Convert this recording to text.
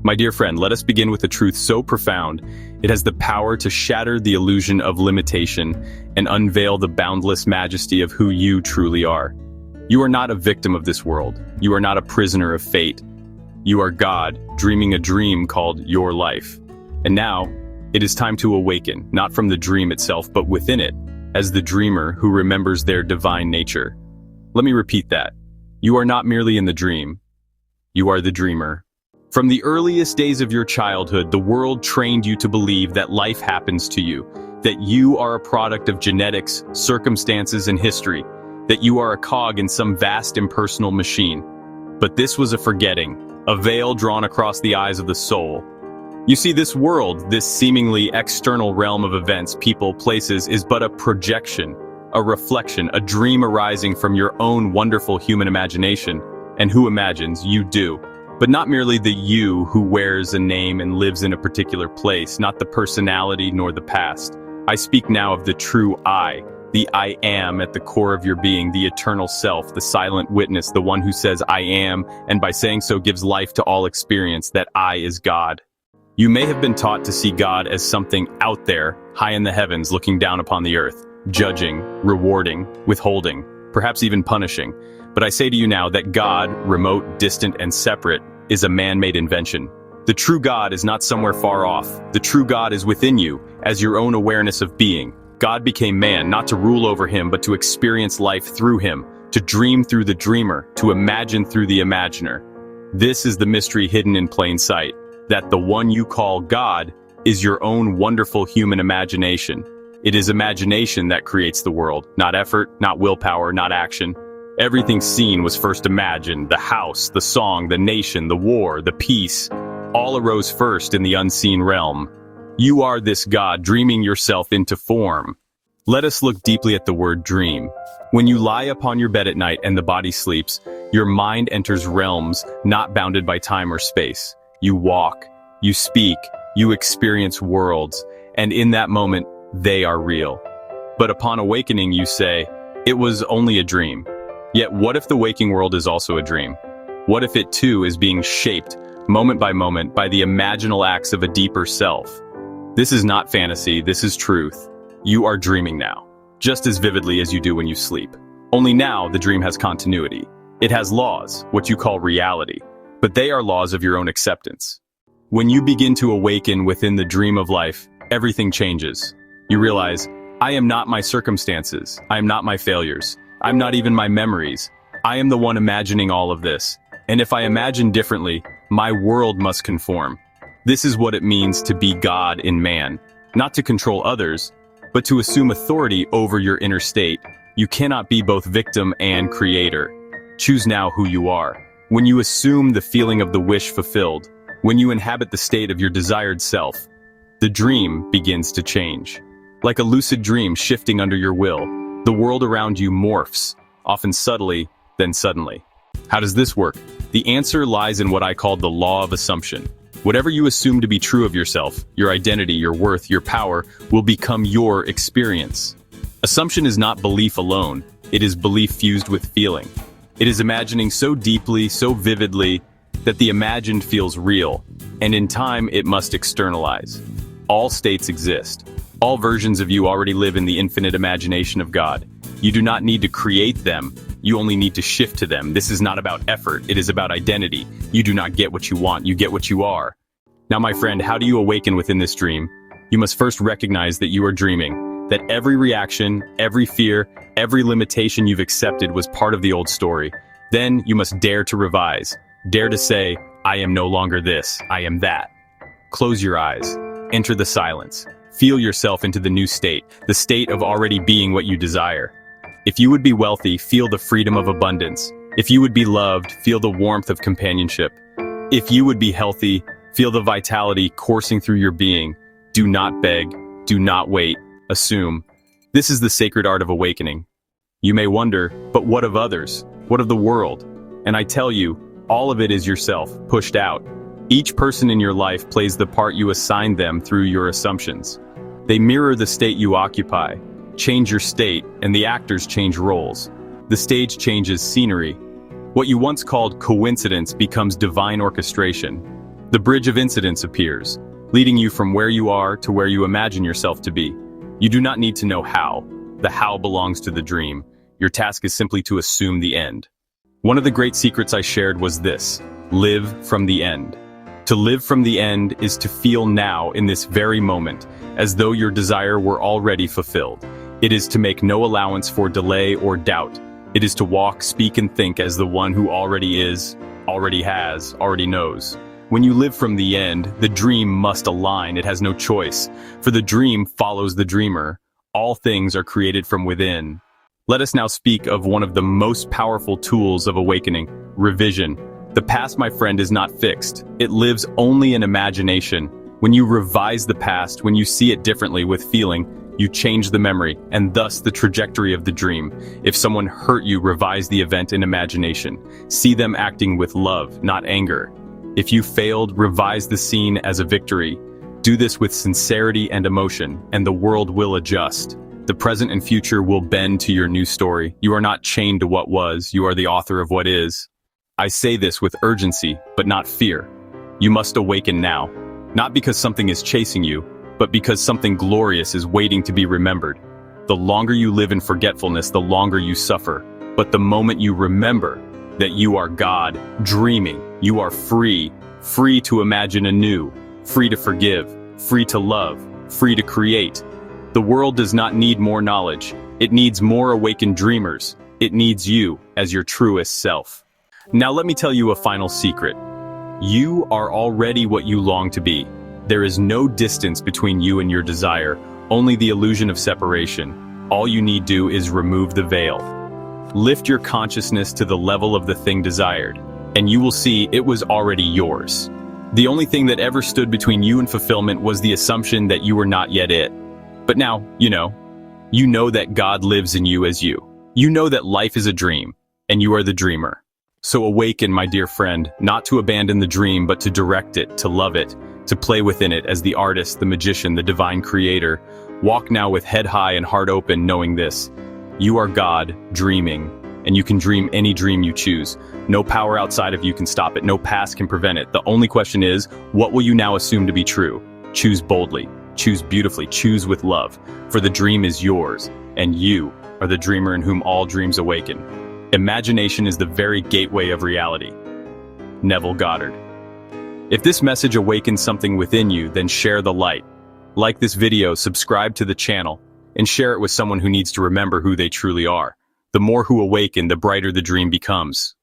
My dear friend, let us begin with a truth so profound, it has the power to shatter the illusion of limitation and unveil the boundless majesty of who you truly are. You are not a victim of this world. You are not a prisoner of fate. You are God, dreaming a dream called your life. And now, it is time to awaken, not from the dream itself, but within it, as the dreamer who remembers their divine nature. Let me repeat that. You are not merely in the dream. You are the dreamer. From the earliest days of your childhood, the world trained you to believe that life happens to you, that you are a product of genetics, circumstances, and history, that you are a cog in some vast impersonal machine. But this was a forgetting, a veil drawn across the eyes of the soul. You see, this world, this seemingly external realm of events, people, places, is but a projection, a reflection, a dream arising from your own wonderful human imagination. And who imagines? You do. But not merely the you who wears a name and lives in a particular place, not the personality nor the past. I speak now of the true I, the I am at the core of your being, the eternal self, the silent witness, the one who says I am, and by saying so gives life to all experience, that I is God. You may have been taught to see God as something out there, high in the heavens, looking down upon the earth, judging, rewarding, withholding, perhaps even punishing. But I say to you now that God, remote, distant, and separate, is a man-made invention. The true God is not somewhere far off. The true God is within you, as your own awareness of being. God became man, not to rule over him, but to experience life through him, to dream through the dreamer, to imagine through the imaginer. This is the mystery hidden in plain sight, that the one you call God is your own wonderful human imagination. It is imagination that creates the world, not effort, not willpower, not action. Everything seen was first imagined, the house, the song, the nation, the war, the peace. All arose first in the unseen realm. You are this God, dreaming yourself into form. Let us look deeply at the word dream. When you lie upon your bed at night and the body sleeps, your mind enters realms not bounded by time or space. You walk, you speak, you experience worlds, and in that moment, they are real. But upon awakening, you say, it was only a dream. Yet what if the waking world is also a dream? What if it too is being shaped, moment by moment, by the imaginal acts of a deeper self? This is not fantasy, this is truth. You are dreaming now, just as vividly as you do when you sleep. Only now the dream has continuity. It has laws, what you call reality, but they are laws of your own acceptance. When you begin to awaken within the dream of life, everything changes. You realize, I am not my circumstances, I am not my failures. I'm not even my memories. I am the one imagining all of this. And if I imagine differently, my world must conform. This is what it means to be God in man. Not to control others, but to assume authority over your inner state. You cannot be both victim and creator. Choose now who you are. When you assume the feeling of the wish fulfilled, when you inhabit the state of your desired self, the dream begins to change. Like a lucid dream shifting under your will, the world around you morphs, often subtly, then suddenly. How does this work? The answer lies in what I call the law of assumption. Whatever you assume to be true of yourself, your identity, your worth, your power, will become your experience. Assumption is not belief alone, it is belief fused with feeling. It is imagining so deeply, so vividly, that the imagined feels real, and in time it must externalize. All states exist. All versions of you already live in the infinite imagination of God. You do not need to create them, you only need to shift to them. This is not about effort, it is about identity. You do not get what you want, you get what you are. Now my friend, how do you awaken within this dream? You must first recognize that you are dreaming, that every reaction, every fear, every limitation you've accepted was part of the old story. Then you must dare to revise, dare to say, I am no longer this, I am that. Close your eyes, enter the silence. Feel yourself into the new state, the state of already being what you desire. If you would be wealthy, feel the freedom of abundance. If you would be loved, feel the warmth of companionship. If you would be healthy, feel the vitality coursing through your being. Do not beg, do not wait, assume. This is the sacred art of awakening. You may wonder, but what of others? What of the world? And I tell you, all of it is yourself, pushed out. Each person in your life plays the part you assigned them through your assumptions. They mirror the state you occupy. Change your state, and the actors change roles. The stage changes scenery. What you once called coincidence becomes divine orchestration. The bridge of incidents appears, leading you from where you are to where you imagine yourself to be. You do not need to know how. The how belongs to the dream. Your task is simply to assume the end. One of the great secrets I shared was this: live from the end. To live from the end is to feel now in this very moment, as though your desire were already fulfilled. It is to make no allowance for delay or doubt. It is to walk, speak, and think as the one who already is, already has, already knows. When you live from the end, the dream must align. It has no choice, for the dream follows the dreamer. All things are created from within. Let us now speak of one of the most powerful tools of awakening: revision. The past, my friend, is not fixed. It lives only in imagination. When you revise the past, when you see it differently with feeling, you change the memory, and thus the trajectory of the dream. If someone hurt you, revise the event in imagination. See them acting with love, not anger. If you failed, revise the scene as a victory. Do this with sincerity and emotion, and the world will adjust. The present and future will bend to your new story. You are not chained to what was, you are the author of what is. I say this with urgency, but not fear. You must awaken now, not because something is chasing you, but because something glorious is waiting to be remembered. The longer you live in forgetfulness, the longer you suffer. But the moment you remember that you are God, dreaming, you are free, free to imagine anew, free to forgive, free to love, free to create. The world does not need more knowledge. It needs more awakened dreamers. It needs you as your truest self. Now let me tell you a final secret. You are already what you long to be. There is no distance between you and your desire, only the illusion of separation. All you need do is remove the veil. Lift your consciousness to the level of the thing desired, and you will see it was already yours. The only thing that ever stood between you and fulfillment was the assumption that you were not yet it. But now, you know that God lives in you as you. You know that life is a dream, and you are the dreamer. So awaken, my dear friend, not to abandon the dream, but to direct it, to love it, to play within it as the artist, the magician, the divine creator. Walk now with head high and heart open, knowing this: you are God, dreaming, and you can dream any dream you choose. No power outside of you can stop it. No past can prevent it. The only question is, what will you now assume to be true? Choose boldly, choose beautifully, choose with love, for the dream is yours, and you are the dreamer in whom all dreams awaken. Imagination is the very gateway of reality. Neville Goddard. If this message awakens something within you, then share the light. Like this video, subscribe to the channel, and share it with someone who needs to remember who they truly are. The more who awaken, the brighter the dream becomes.